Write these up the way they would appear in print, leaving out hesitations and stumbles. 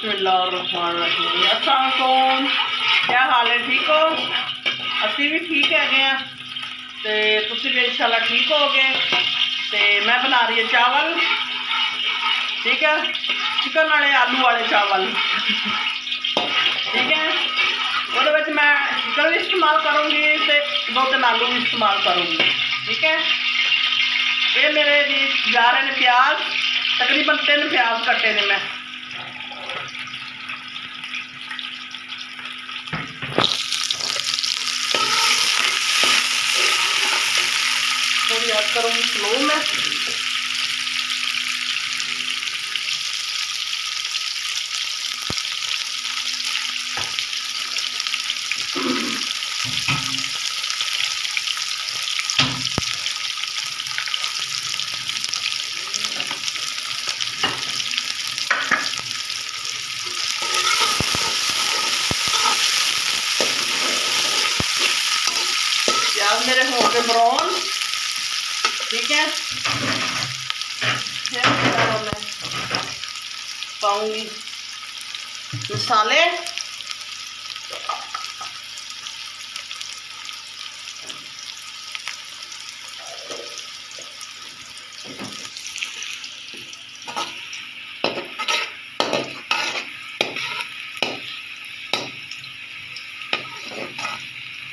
बिस्मिल्लाहिर्रहमानिर्रहीम। अस्सलाम वालेकुम, क्या हाल है? ठीक हो? असी भी ठीक है तो तुसी भी इंशाल्लाह ठीक हो गए। तो मैं बना रही है चावल, ठीक है, चिकन वाले आलू वाले चावल, ठीक है। वो मैं चिकन भी इस्तेमाल करूँगी तो 2-3 आलू भी इस्तेमाल करूँगी, ठीक है। ये मेरे जा रहे हैं प्याज, तकरीबन 3 प्याज कट्टे ने मैं। थोड़ी ऐड करूँगी स्लो में। प्याज मेरे हो गए ब्राउन, ठीक है। फिर मैं पाऊंगी मसाले,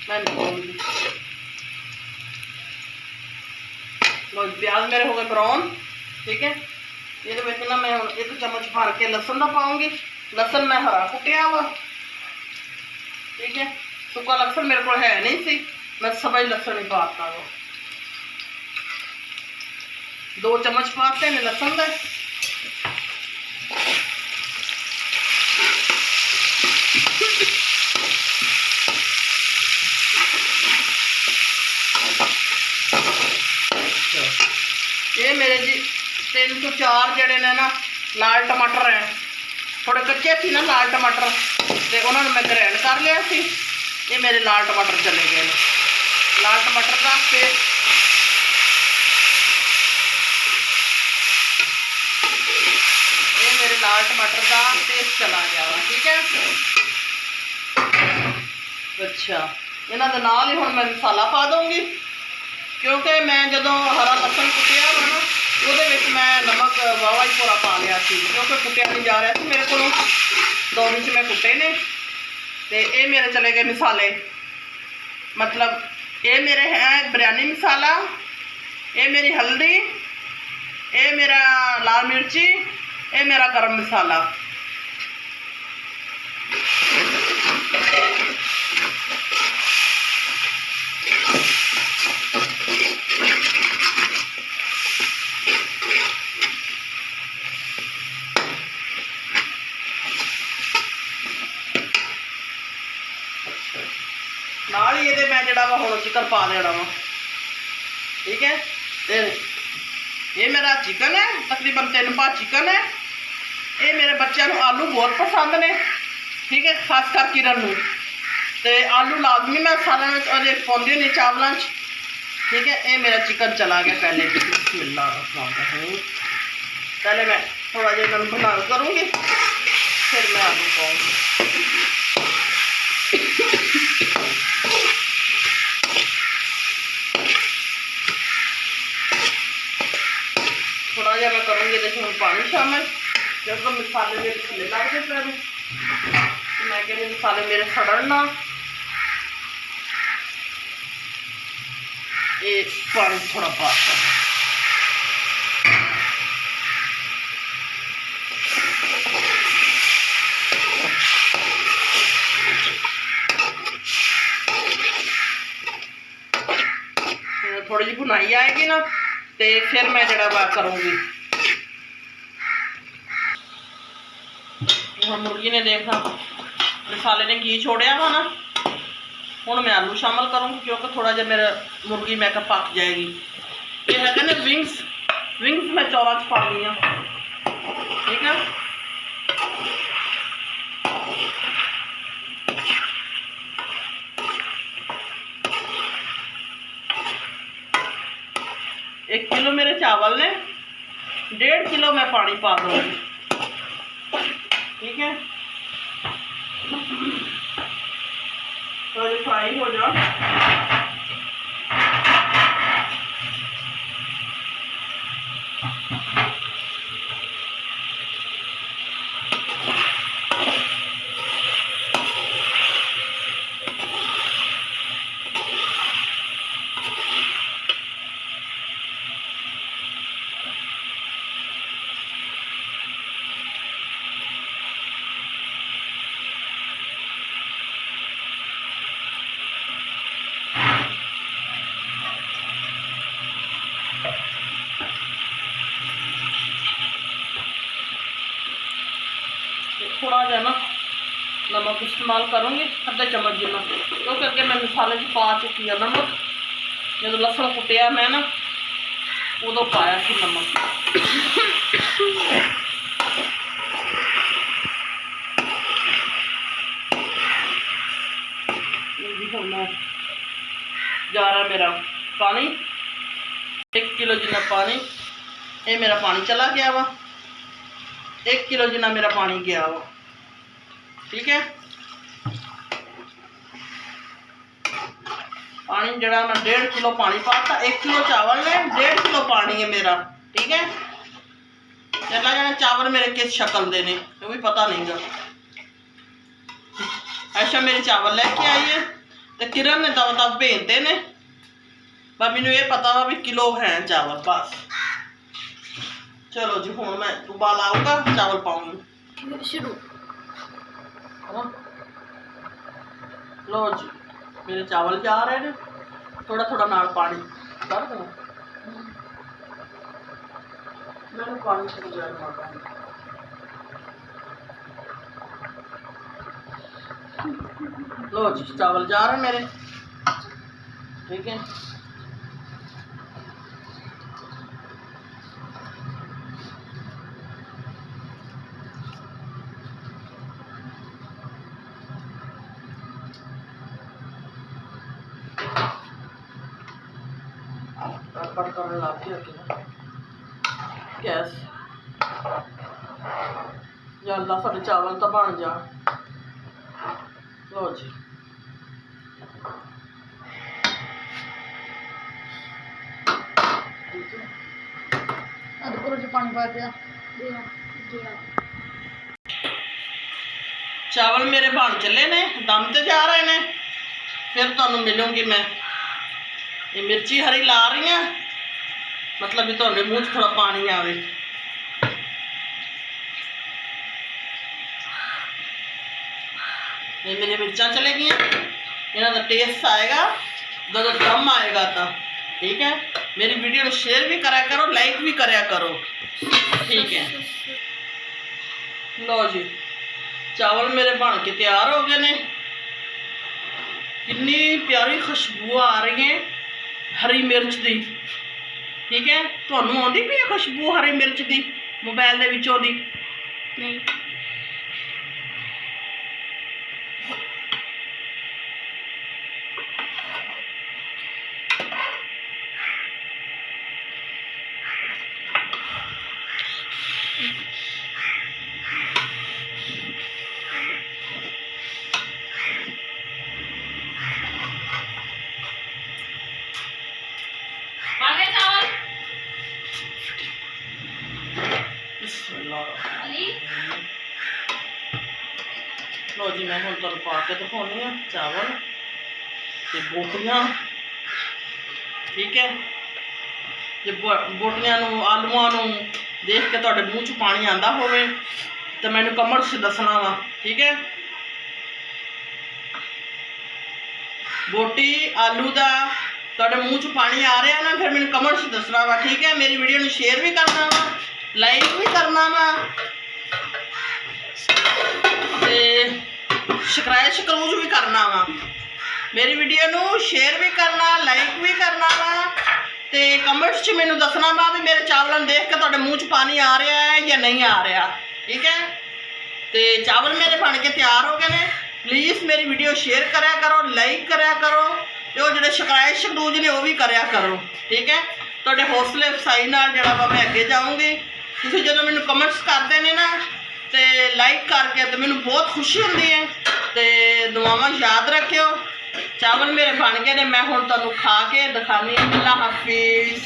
मैं डालूंगी। प्याज मेरे हो गए ब्राउन, ठीक है। ये ना मैं 1 चम्मच भर के लसन का पाऊंगी। लसन मैं हरा कुटिया वा, ठीक है। सुक्का लसन मेरे को है नहीं सी, मैं सबज लसन ही पाता वो। 2 चम्मच पाते हैं लसन का। ये मेरे जी 3 तो 4 जड़े ने ना लाल टमाटर है, थोड़े कच्चे थी ना लाल टमाटर, तो उन्होंने मैं ग्रैंड कर लिया सी। ये मेरे लाल टमाटर चले गए हैं। लाल टमाटर का पेस्ट, ये मेरे लाल टमाटर का पेस्ट चला गया वा, ठीक है। अच्छा, इन्हों के नाल ही हुण मैं मसाला पा दूँगी, क्योंकि मैं जो हरा लसन कुटिया वा ना वो मैं नमक वावा ही पूरा पा लिया थी, क्योंकि कुटिया नहीं जा रहा थी मेरे को। 2 इंच मैं कुटे ने। तो ये मेरे चले गए मसाले, मतलब ये मेरे है बिरयानी मसाला, ये मेरी हल्दी, ये मेरा लाल मिर्ची, ये मेरा गरम मसाला। नाल ही ये मैं जड़ा वा हुण चिकन पा देना वा, ठीक है। ये मेरा चिकन है, तकरीबन 3 पा चिकन है। ये मेरे बच्चों को आलू बहुत पसंद ने, ठीक है, खासकर किरण नूं। तो आलू लाजमी मैं सालन अजे पाउंदी होंदी चावलों, ठीक है। ये मेरा चिकन चला गया पहले। बिस्मिल्लाहिर्रहमानिर्रहीम। पहले मैं थोड़ा जिहा इन्होंने भुना करूँगी, फिर मैं आलू पाऊँगी। थोड़ा जहा मैं करूँगी देखो पानी शामिल, क्योंकि मसाले मेरे थले लगते पे, मैं कहती मसाले मेरे सड़न ना। ये पानी थोड़ा पाता थोड़ी जी भुनाई आएगी ना, तो फिर मैं जरा वा करूँगी। मुर्गी ने देखा मसाले ने घी छोड़िया वा ना, हुण मैं आलू शामिल करूँगी, क्योंकि थोड़ा जहा मेरा मुर्गी मैं पक जाएगी। ये है ना विंग्स, विंग्स मैं चौरा च पानी हाँ, ठीक है। एक किलो मेरे चावल ने, 1.5 किलो मैं पानी पा दूँगी। ठीक है, तो ये फ्राई हो जाओ। थोड़ा जा ना नमक इस्तेमाल करूँगी, अद्धा चम्मच जितना, क्योंकि अगे मैं मसाले च पा चुकी है नमक। जो लसन कुटिया मैं ना उदों पाया कि नमक। जा रहा मेरा पानी, 1 किलो जितना पानी, ये मेरा पानी चला गया वा। 1 किलो जितना मेरा पानी गया वा। ठीक है, पानी जड़ा मैं 1.5 किलो पानी पाता। 1 किलो चावल ने 1.5 किलो पानी है मेरा। ठीक है, चला जाने चावल मेरे किस शक्ल दे ने वो भी पता नहीं गा। अच्छा मेरे चावल लेके आई है तो किरण ने दवा दब भेजते ने, पर मैनू ये पता वा भी किलो है चावल बस। चलो जी हुण मैं उबाल आऊगा, चावल पाऊंगी शुरू। लो जी मेरे चावल जा रहे हैं, थोड़ा थोड़ा नाल पानी कर दो। मैंने पानी से गुजार मारता। लो जी चावल जा रहे हैं मेरे। ठीक है, कट करने लग गया गैस। या अल्लाह साढ़े चावल तो बन जा। लो जी पानी पा दिया। चावल मेरे बन चले ने, दम ते जा रहे ने। फिर तुहानू मिलूंगी मैं। ये मिर्ची हरी ला रही हैं, मतलब भी तुहाडे मूँह च थोड़ा पानी आवे। ये मेरी मिर्चा चले गई, इन्हां दा टेस्ट आएगा जब दम आएगा तो। ठीक है, मेरी वीडियो को शेयर भी करा करो, लाइक भी करा करो। ठीक है, लो जी चावल मेरे बन के तैयार हो गए ने। कितनी प्यारी खुशबू आ रही है हरी मिर्च दी। ठीक है, तुहानू आउंदी पई है खुशबू हरी मिर्च दी मोबाइल दे विचों दी? नहीं, लो जी मैं हम तुम पा के दिखानी है चावल ते बोटियां। ठीक है, जे बोटियां नू आलूआं नू देख के तुहाडे मूँह च पानी आंदा होवे तो मैनू कमेंट च दसना वा। ठीक है, बोटी आलू दा तुहाडे मूँह च पानी आ रहा ना, फिर मैनू कमेंट च दसना वा। ठीक है, मेरी वीडियो नू शेयर भी करना वा, लाइक भी करना वा, सब्सक्राइब शकरूज भी करना वा। मेरी वीडियो नू शेयर भी करना, लाइक भी करना वा, ते कमेंट्स च मैनू दसना वा भी मेरे चावलों देख के तुहाडे मूँह च पानी आ रहा है या नहीं आ रहा। ठीक है, ते चावल मेरे बन के तैयार हो गए ने। प्लीज़ मेरी वीडियो शेयर करा करो, लाइक करा करो, तो जो सब्सक्राइब शकरूज ने वो भी करा करो। ठीक है, तुहाडे हौसले अफसाई नाल जिहड़ा वा मैं अगे जाऊँगी। तुसीं जदों मैनू कमेंट्स करदे ने ना ਤੇ ਲਾਈਕ ਕਰਕੇ ਤੇ ਮੈਨੂੰ ਬਹੁਤ ਖੁਸ਼ੀ ਹੁੰਦੀ ਹੈ। ਤੇ ਦੁਆਵਾਂ ਯਾਦ ਰੱਖਿਓ। ਚਾਵਲ ਮੇਰੇ ਬਣ ਗਏ ਨੇ, ਮੈਂ ਹੁਣ ਤੁਹਾਨੂੰ ਖਾ ਕੇ ਦਿਖਾਉਂਦੀ ਹਾਂ। ਅੱਲਾ ਹਾਫਿਜ਼।